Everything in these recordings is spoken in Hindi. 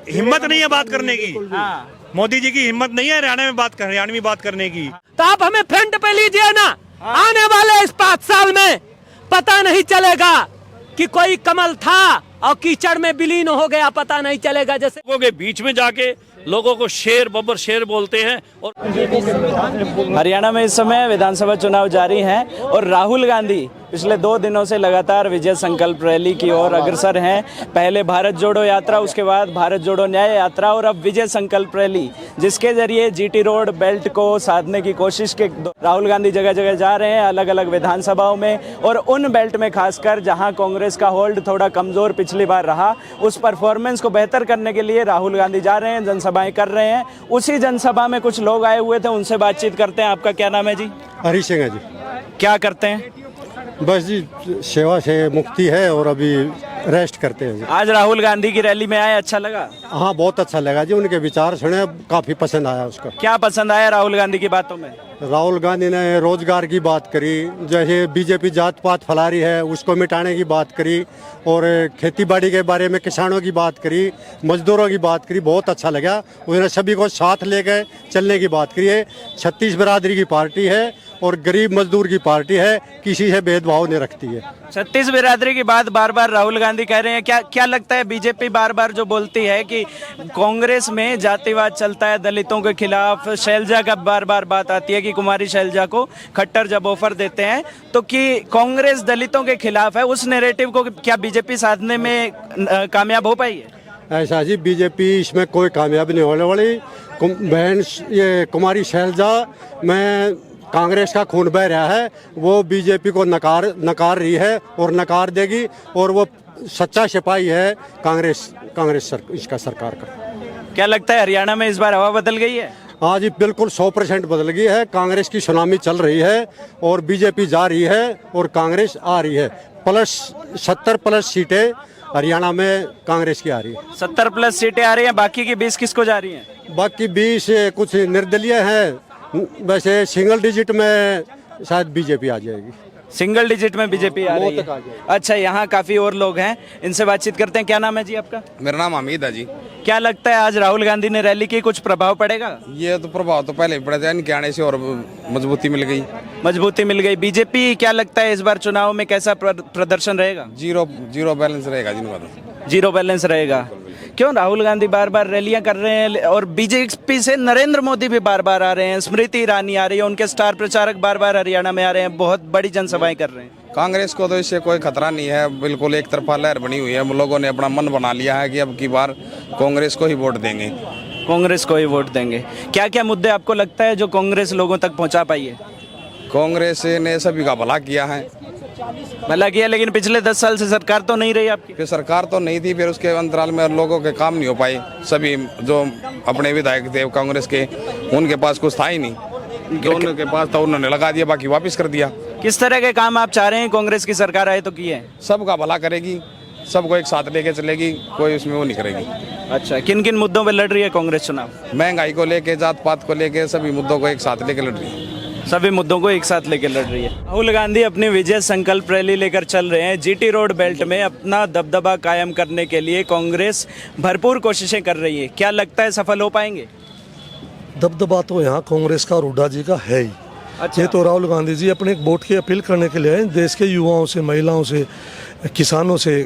हिम्मत नहीं है बात करने की। मोदी जी की हिम्मत नहीं है हरियाणवी बात करने की। तो आप हमें फ्रंट पे लीजिए ना। आने वाले इस 5 साल में पता नहीं चलेगा कि कोई कमल था और कीचड़ में विलीन हो गया, पता नहीं चलेगा। जैसे लोगों के बीच में जाके लोगों को शेर बब्बर शेर बोलते हैं। और हरियाणा में इस समय विधानसभा चुनाव जारी हैं और राहुल गांधी पिछले 2 दिनों से लगातार विजय संकल्प रैली की ओर अग्रसर हैं। पहले भारत जोड़ो यात्रा, उसके बाद भारत जोड़ो न्याय यात्रा और अब विजय संकल्प रैली, जिसके जरिए जीटी रोड बेल्ट को साधने की कोशिश के राहुल गांधी जगह जगह जा रहे हैं, अलग अलग विधानसभाओं में। और उन बेल्ट में खासकर जहां कांग्रेस का होल्ड थोड़ा कमजोर पिछली बार रहा, उस परफॉर्मेंस को बेहतर करने के लिए राहुल गांधी जा रहे हैं, जनसभाएं कर रहे हैं। उसी जनसभा में कुछ लोग आए हुए थे, उनसे बातचीत करते हैं। आपका क्या नाम है जी? हरी सिंह है जी। क्या करते हैं? बस जी सेवा से मुक्ति है और अभी रेस्ट करते हैं जी। आज राहुल गांधी की रैली में आए, अच्छा लगा? हाँ बहुत अच्छा लगा जी, उनके विचार सुने, काफी पसंद आया उसका। क्या पसंद आया राहुल गांधी की बातों में? राहुल गांधी ने रोजगार की बात करी, जैसे बीजेपी जात पात फैला रही है उसको मिटाने की बात करी, और खेती बाड़ी के बारे में किसानों की बात करी, मजदूरों की बात करी, बहुत अच्छा लगा। उन्होंने सभी को साथ लेकर चलने की बात करी है। 36 बिरादरी की पार्टी है और गरीब मजदूर की पार्टी है, किसी से भेदभाव नहीं रखती है। 36 बिरादरी की बात बार बार राहुल गांधी कह रहे हैं। क्या लगता है बीजेपी बार बार जो बोलती है कि कांग्रेस में जातिवाद चलता है, दलितों के खिलाफ, शैलजा का बार बार बात आती है कि कुमारी शैलजा को खट्टर जब ऑफर देते हैं तो कि कांग्रेस दलितों के खिलाफ है, उस नैरेटिव को क्या बीजेपी साधने में कामयाब हो पाई है? ऐसा जी बीजेपी इसमें कोई कामयाब नहीं होने वाली। बहन ये कुमारी शैलजा में कांग्रेस का खून बह रहा है, वो बीजेपी को नकार रही है और नकार देगी, और वो सच्चा सिपाही है इसका सरकार का। क्या लगता है हरियाणा में इस बार हवा बदल गई है? हाँ जी बिल्कुल 100% बदल गई है। कांग्रेस की सुनामी चल रही है और बीजेपी जा रही है और कांग्रेस आ रही है। 70+ सीटें हरियाणा में कांग्रेस की आ रही है। 70+ सीटें आ रही हैं, बाकी की 20 किसको जा रही हैं? बाकी 20 कुछ निर्दलीय हैं, वैसे सिंगल डिजिट में शायद बीजेपी आ जाएगी। सिंगल डिजिट में बीजेपी आ रही है। अच्छा, यहाँ काफी और लोग हैं, इनसे बातचीत करते हैं। क्या नाम है जी आपका? मेरा नाम हमीद है जी। क्या लगता है आज राहुल गांधी ने रैली की, कुछ प्रभाव पड़ेगा? ये तो प्रभाव तो पहले ही पड़ा था, इनके आने से और मजबूती मिल गई। बीजेपी क्या लगता है इस बार चुनाव में कैसा प्रदर्शन रहेगा? जीरो बैलेंस रहेगा जिनका तो। जीरो बैलेंस रहेगा। क्यों राहुल गांधी बार बार रैलियां कर रहे हैं और बीजेपी से नरेंद्र मोदी भी बार बार आ रहे हैं, स्मृति ईरानी आ रही है, उनके स्टार प्रचारक बार बार हरियाणा में आ रहे हैं, बहुत बड़ी जनसभाएं कर रहे हैं। कांग्रेस को तो इससे कोई खतरा नहीं है, बिल्कुल एक तरफा लहर बनी हुई है। लोगों ने अपना मन बना लिया है कि अब की बार कांग्रेस को ही वोट देंगे। कांग्रेस को ही वोट देंगे। क्या क्या मुद्दे आपको लगता है जो कांग्रेस लोगों तक पहुंचा पाई है? कांग्रेस ने सभी का भला किया है। भला किया, लेकिन पिछले 10 साल से सरकार तो नहीं रही आपकी। फिर सरकार तो नहीं थी, फिर उसके अंतराल में लोगों के काम नहीं हो पाए। सभी जो अपने विधायक थे कांग्रेस के, उनके पास कुछ था ही नहीं, जो उनके पास था उन्होंने लगा दिया, बाकी वापस कर दिया। किस तरह के काम आप चाह रहे हैं कांग्रेस की सरकार आए तो किए? सबका भला करेगी, सबको एक साथ लेके चलेगी, कोई उसमें वो नहीं करेगी। अच्छा, किन किन मुद्दों पर लड़ रही है कांग्रेस चुनाव? महंगाई को लेके, जात पात को लेके, सभी मुद्दों को एक साथ लेके लड़ रही है। सभी मुद्दों को एक साथ लेकर लड़ रही है। राहुल गांधी अपनी विजय संकल्प रैली लेकर चल रहे हैं। जीटी रोड बेल्ट में अपना दबदबा कायम करने के लिए कांग्रेस भरपूर कोशिशें कर रही है। क्या लगता है सफल हो पाएंगे? दबदबा तो यहाँ कांग्रेस का और हुड्डा जी का है ही। अच्छा। ये तो राहुल गांधी जी अपने एक वोट की अपील करने के लिए आए, देश के युवाओं से, महिलाओं से, किसानों से,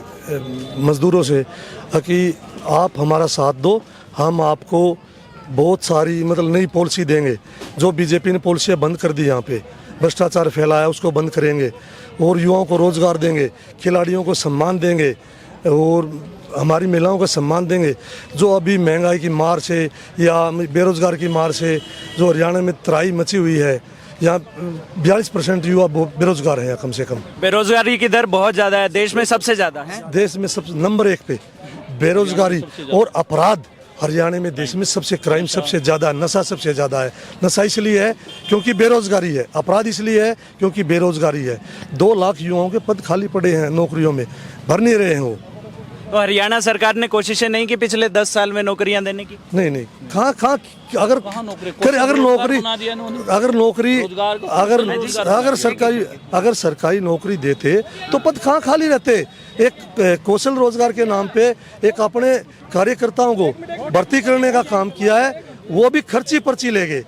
मजदूरों से कि आप हमारा साथ दो, हम आपको बहुत सारी नई पॉलिसी देंगे। जो बीजेपी ने पॉलिसियाँ बंद कर दी, यहाँ पे भ्रष्टाचार फैलाया उसको बंद करेंगे, और युवाओं को रोजगार देंगे, खिलाड़ियों को सम्मान देंगे, और हमारी महिलाओं को सम्मान देंगे। जो अभी महंगाई की मार से या बेरोजगार की मार से जो हरियाणा में त्राही मची हुई है, यहाँ 42% युवा बेरोजगार हैं कम से कम। बेरोजगारी की दर बहुत ज्यादा है, देश में सबसे ज्यादा है। देश में सब नंबर 1 पे बेरोजगारी और अपराध हरियाणा में, देश में सबसे क्राइम सबसे ज़्यादा, नशा सबसे ज़्यादा है। नशा इसलिए है क्योंकि बेरोजगारी है, अपराध इसलिए है क्योंकि बेरोजगारी है। 2 लाख युवाओं के पद खाली पड़े हैं, नौकरियों में भर नहीं रहे हैं वो। तो हरियाणा सरकार ने कोशिशें नहीं की पिछले 10 साल में नौकरियां देने की? नहीं कहाँ अगर सरकारी नौकरी देते तो पद कहाँ खाली रहते। एक कौशल रोजगार के नाम पे एक अपने कार्यकर्ताओं को भर्ती करने का काम किया है, वो भी खर्ची पर्ची ले गए।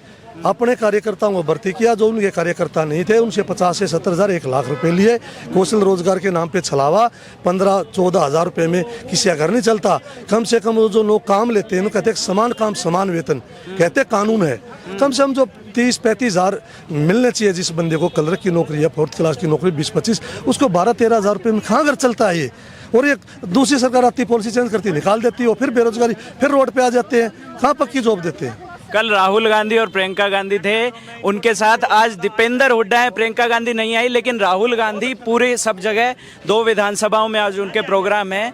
अपने कार्यकर्ताओं को भर्ती किया, जो उनके कार्यकर्ता नहीं थे उनसे 50 से 70 हज़ार 1 लाख रुपए लिए। कौशल रोजगार के नाम पे छलावा 15-14 हज़ार रुपए में किसी का घर नहीं चलता। कम से कम जो लोग काम लेते हैं कहते हैं समान काम समान वेतन, कहते कानून है। कम से कम जो 30-35 हज़ार मिलने चाहिए जिस बंदे को कलर की नौकरी है, 4th क्लास की नौकरी 20-25, उसको 12-13 हज़ार रुपये में कहाँ घर चलता है ये। और एक दूसरी सरकार आती पॉलिसी चेंज करती निकाल देती है, फिर बेरोजगारी, फिर रोड पे आ जाते हैं, कहाँ पक्की जॉब देते हैं। कल राहुल गांधी और प्रियंका गांधी थे, उनके साथ आज दीपेंद्र हुड्डा है। प्रियंका गांधी नहीं आई, लेकिन राहुल गांधी पूरे सब जगह 2 विधानसभाओं में आज उनके प्रोग्राम है।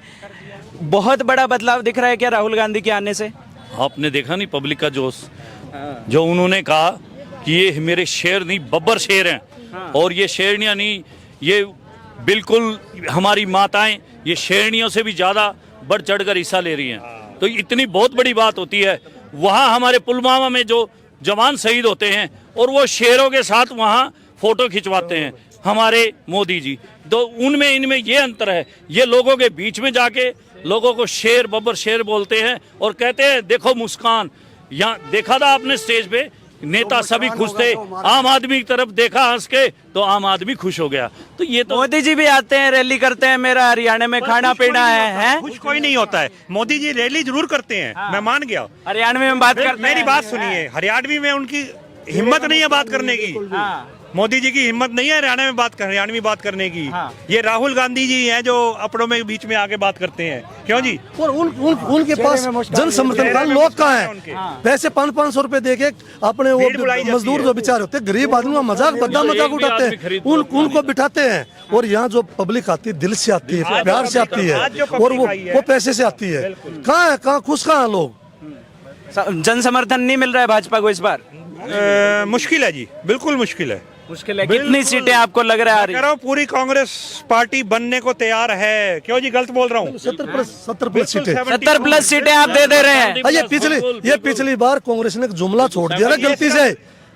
बहुत बड़ा बदलाव दिख रहा है क्या राहुल गांधी के आने से? आपने देखा नहीं पब्लिक का जोश, जो उन्होंने कहा कि ये मेरे शेर नहीं बब्बर शेर हैं, और ये शेरनियाँ नहीं, ये बिल्कुल हमारी माताएं ये शेरनियों से भी ज़्यादा बढ़ चढ़ कर हिस्सा ले रही हैं। तो इतनी बहुत बड़ी बात होती है। वहाँ हमारे पुलवामा में जो जवान शहीद होते हैं और वो शेरों के साथ वहाँ फोटो खिंचवाते हैं हमारे मोदी जी। तो उनमें इनमें ये अंतर है, ये लोगों के बीच में जाके लोगों को शेर बब्बर शेर बोलते हैं और कहते हैं देखो मुस्कान। यहाँ देखा था आपने स्टेज पे नेता सभी खुश थे, आम आदमी की तरफ देखा हंस के तो आम आदमी खुश हो गया। तो ये तो मोदी जी भी आते हैं, रैली करते हैं, मेरा हरियाणा में खाना पीना है। कुछ कोई नहीं होता है। मोदी जी रैली जरूर करते हैं, मैं मान गया। हरियाणवी में बात करते हैं। मेरी बात सुनिए, हरियाणवी में उनकी हिम्मत नहीं है बात करने की। मोदी जी की हिम्मत नहीं है हरियाणवी बात करने की। ये राहुल गांधी जी हैं जो अपनों में बीच में आके बात करते हैं। क्यों जी? और उनके पास जन समर्थन का लोग कहाँ है? पैसे 500-500 रुपए दे के अपने वो मजदूर जो बेचारे होते हैं, गरीब आदमी का मजाक उठाते हैं, उनको बिठाते हैं। और यहाँ जो पब्लिक आती है दिल से आती है, प्यार से आती है, और वो पैसे से आती है। कहाँ है, कहाँ खुश कहाँ लोग? जन समर्थन नहीं मिल रहा है भाजपा को इस बार? मुश्किल है जी, बिल्कुल मुश्किल है। कितनी सीटें आपको लग रहा है? पूरी कांग्रेस पार्टी बनने को तैयार है। क्यों जी गलत बोल रहा हूँ? 70 प्लस सीटें, 70 प्लस सीटें आप दे रहे हैं। ये पिछली बार कांग्रेस ने एक जुमला छोड़ दिया ना गलती से।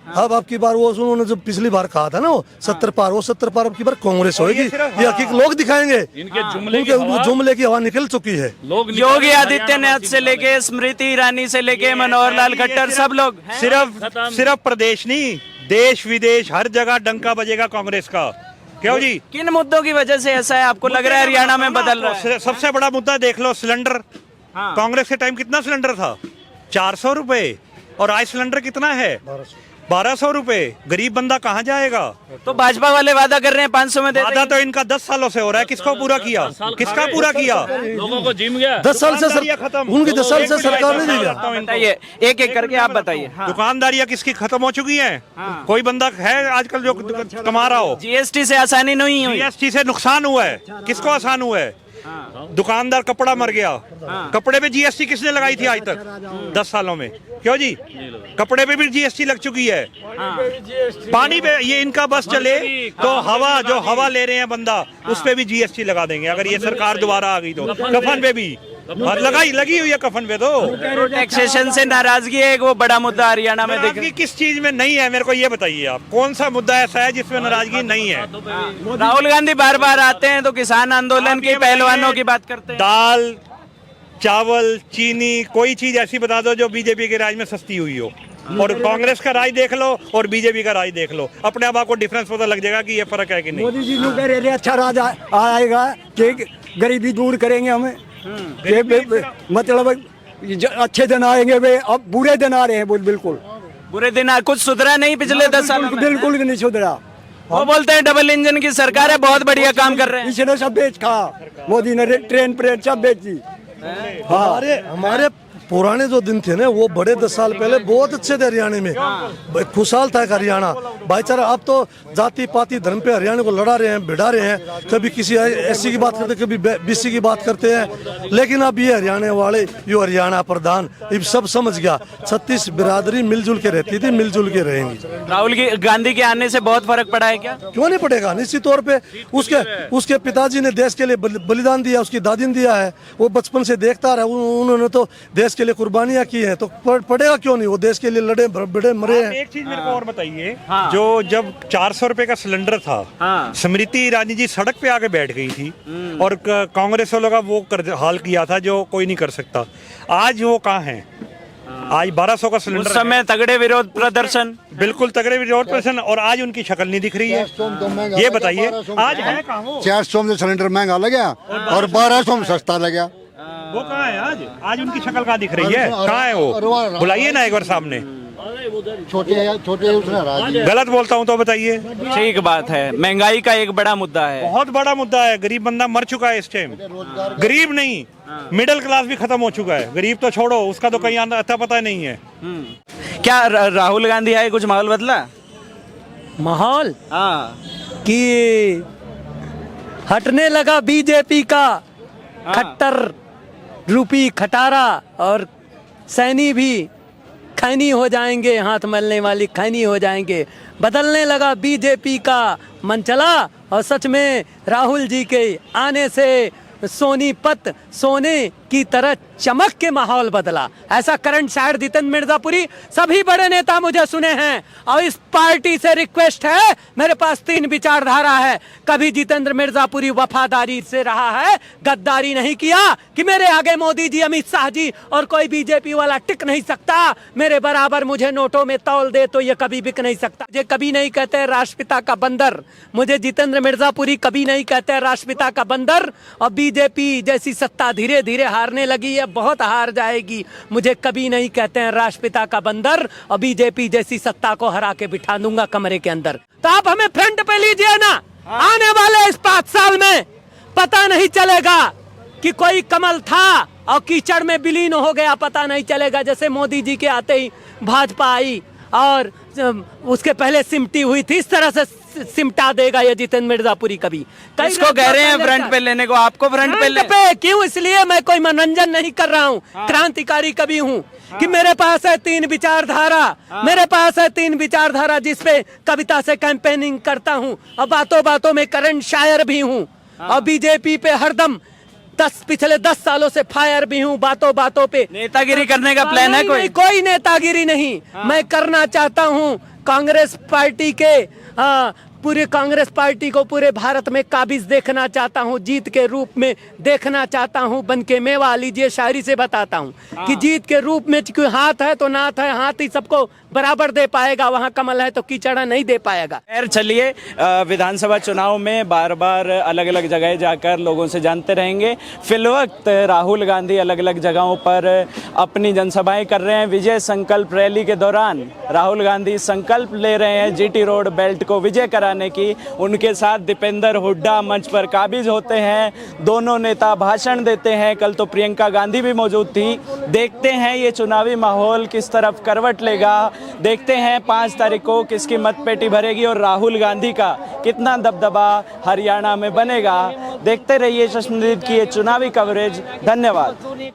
अब आपकी बार वो उन्होंने जो पिछली बार कहा था ना वो 70 पार, वो 70 पार अब की बार कांग्रेस होगी। ये हकीकत लोग दिखाएंगे। इनके जुमले की हवा निकल चुकी है। योगी आदित्यनाथ से लेके स्मृति ईरानी से लेके मनोहर लाल खट्टर सब लोग सिर्फ प्रदेश नहीं, देश विदेश हर जगह डंका बजेगा कांग्रेस का। क्यों जी? किन मुद्दों की वजह से ऐसा है आपको लग रहा है हरियाणा में बदल रहा है? सबसे बड़ा मुद्दा देख लो, सिलेंडर। कांग्रेस के टाइम कितना सिलेंडर था? 400 रुपए, और आज सिलेंडर कितना है? 1200 रुपए। गरीब बंदा कहाँ जाएगा? तो भाजपा वाले वादा कर रहे हैं 500 में दे देंगे। वादा तो इनका 10 सालों से हो रहा है। किसको पूरा किया? किसका पूरा किया? लोगों को जिम गया। 10 साल से उनकी 10 साल से सरकार ने दिया। बताइए एक एक करके आप बताइए। दुकानदारियाँ किसकी खत्म हो चुकी है? कोई बंदा है आजकल जो कमा रहा हो? जीएसटी से आसानी नहीं हुई। जीएसटी से नुकसान हुआ है। किसको आसान हुआ है? दुकानदार कपड़ा मर गया। कपड़े पे जीएसटी किसने लगाई थी आज तक 10 सालों में? क्यों जी? कपड़े पे भी जीएसटी लग चुकी है। पानी पे ये इनका बस चले तो हवा ले रहे हैं बंदा, उस पे भी जीएसटी लगा देंगे अगर ये सरकार दोबारा आ गई तो। कफन पे भी लगी हुई है, कफन पे तो। टैक्सेशन से नाराजगी है एक वो बड़ा मुद्दा हरियाणा में। नाराजगी किस चीज में नहीं है मेरे को ये बताइए आप, कौन सा मुद्दा ऐसा है जिसमें नाराजगी नहीं है? राहुल गांधी बार बार आते हैं तो किसान आंदोलन की, पहलवानों की बात करते हैं। दाल चावल चीनी कोई चीज ऐसी बता दो जो बीजेपी के राज में सस्ती हुई हो, और कांग्रेस का राज देख लो और बीजेपी का राज देख लो, अपने आप आपको डिफरेंस पता लग जाएगा कि ये फर्क है कि नहीं। मोदी जी कह रहे अच्छा राज आएगा कि गरीबी दूर करेंगे हमें, मतलब अच्छे दिन आएंगे वे। अब बुरे दिन आ रहे हैं, बिल्कुल बुरे दिन कुछ सुधरा नहीं पिछले 10 साल में। बिल्कुल नहीं सुधरा। वो बोलते हैं डबल इंजन की सरकार है, बहुत बढ़िया काम कर रहे हैं। इसने सब बेच खा, मोदी ने ट्रेन सब बेच दी। हमारे पुराने जो दिन थे ना वो बड़े 10 साल पहले बहुत अच्छे थे हरियाणा में, खुशहाल था हरियाणा भाईचारा। अब तो जाति पाति धर्म पे हरियाणा को लड़ा रहे हैं, भिड़ा रहे हैं, कभी किसी एससी की बात करते, कभी बीसी की बात करते हैं। लेकिन अब ये हरियाणा वाले, ये हरियाणा प्रधान ये सब समझ गया, 36 बिरादरी मिलजुल के रहती थी, मिलजुल के रहेंगी। राहुल गांधी के आने से बहुत फर्क पड़ा है क्या? क्यों नहीं पड़ेगा, निश्चित तौर पे। उसके पिताजी ने देश के लिए बलिदान दिया, उसकी दादी ने दिया है, वो बचपन से देखता रहा, उन्होंने तो देश के लिए कुर्बानियां की हैं, तो पड़ेगा क्यों नहीं, वो देश के लिए लड़े बड़े मरे हैं। एक चीज मेरे को और बताइए, जो जब 400 रुपए का सिलेंडर था, स्मृति ईरानी जी सड़क पे आके बैठ गई थी और कांग्रेस वालों का वो हाल किया था जो कोई नहीं कर सकता। आज वो कहाँ है? आज 1200 का सिलेंडर, उस समय तगड़े विरोध प्रदर्शन, बिल्कुल तगड़े विरोध प्रदर्शन, और आज उनकी शक्ल नहीं दिख रही है। ये बताइए आज है कहाँ वो? 400 में सिलेंडर महंगा लगा और 1200 में सस्ता लगा। वो कहाँ है आज? आज उनकी शक्ल कहाँ दिख रही है? कहाँ है वो? बुलाइए ना एक बार सामने। छोटे गलत बोलता हूँ तो बताइए। ठीक बात है, महंगाई का एक बड़ा मुद्दा है, बहुत बड़ा मुद्दा है। गरीब बंदा मर चुका है इस टाइम, गरीब नहीं, मिडिल क्लास भी खत्म हो चुका है। गरीब तो छोड़ो, उसका तो कहीं आता पता नहीं है। क्या राहुल गांधी आए कुछ माहौल बदला? माहौल हाँ, कि हटने लगा बीजेपी का खट्टर रूपी खटारा, और सैनी भी खैनी हो जाएंगे, हाथ मलने वाली खैनी हो जाएंगे। बदलने लगा बीजेपी का मनचला, और सच में राहुल जी के आने से सोनीपत सोने की तरह चमक के माहौल बदला। ऐसा करंट शायर जितेंद्र मिर्जापुरी, सभी बड़े नेता मुझे सुने हैं, और इस पार्टी से रिक्वेस्ट है, मेरे पास 3 विचारधारा है। कभी जितेंद्र मिर्जापुरी वफादारी से रहा है, गद्दारी नहीं किया कि मेरे आगे मोदी जी, अमित शाह जी और कोई बीजेपी वाला टिक नहीं सकता, मेरे बराबर मुझे नोटों में तौल दे तो ये कभी बिक नहीं सकता। मुझे कभी नहीं कहते राष्ट्रपिता का बंदर, मुझे जितेंद्र मिर्जापुरी कभी नहीं कहते राष्ट्रपिता का बंदर। और बीजेपी जैसी सत्ता धीरे धीरे हारने लगी है, बहुत हार जाएगी, मुझे कभी नहीं कहते हैं राष्ट्रपिता का बंदर, और बीजेपी जैसी सत्ता को हरा के बिठा दूंगा कमरे के अंदर। तो आप हमें फ्रंट पे लीजिए ना। आने वाले इस 5 साल में पता नहीं चलेगा कि कोई कमल था और कीचड़ में विलीन हो गया, पता नहीं चलेगा। जैसे मोदी जी के आते ही भाजपा आई और उसके पहले सिमटी हुई थी, इस तरह से सिमटा देगा ये जितेंद्र मिर्जापुरी। कभी इसको कह रहे हैं फ्रंट पे लेने को, आपको फ्रंट पे क्यों? इसलिए मैं कोई मनोरंजन नहीं कर रहा हूँ, क्रांतिकारी कवि हूँ कि मेरे पास है 3 विचारधारा, मेरे पास है 3 विचारधारा जिसपे कविता से कैंपेनिंग करता हूँ, और बातों बातों में करंट शायर भी हूँ, और बीजेपी पे हरदम पिछले 10 सालों से फायर भी हूँ, बातों बातों पे। नेतागिरी करने का प्लान है कोई? कोई नेतागिरी नहीं। मैं करना चाहता हूँ कांग्रेस पार्टी के, पूरे कांग्रेस पार्टी को पूरे भारत में काबिज देखना चाहता हूँ, जीत के रूप में देखना चाहता हूँ, बन के मेवा लीजिए शायरी से बताता हूँ कि जीत के रूप में क्यों हाथ है तो नाथ है, हाथ ही सबको बराबर दे पाएगा, वहाँ कमल है तो कीचड़ा नहीं दे पाएगा। खैर चलिए, विधानसभा चुनाव में बार बार अलग अलग जगह जाकर लोगों से जानते रहेंगे। फिलवक्त राहुल गांधी अलग अलग जगहों पर अपनी जनसभाएं कर रहे हैं। विजय संकल्प रैली के दौरान राहुल गांधी संकल्प ले रहे हैं जीटी रोड बेल्ट को विजय कराने की। उनके साथ दीपेंद्र हुड्डा मंच पर काबिज होते हैं, दोनों नेता भाषण देते हैं। कल तो प्रियंका गांधी भी मौजूद थी। देखते हैं ये चुनावी माहौल किस तरफ करवट लेगा, देखते हैं 5 तारीख को किसकी मतपेटी भरेगी और राहुल गांधी का कितना दबदबा हरियाणा में बनेगा। देखते रहिए चश्मदीद की ये चुनावी कवरेज। धन्यवाद।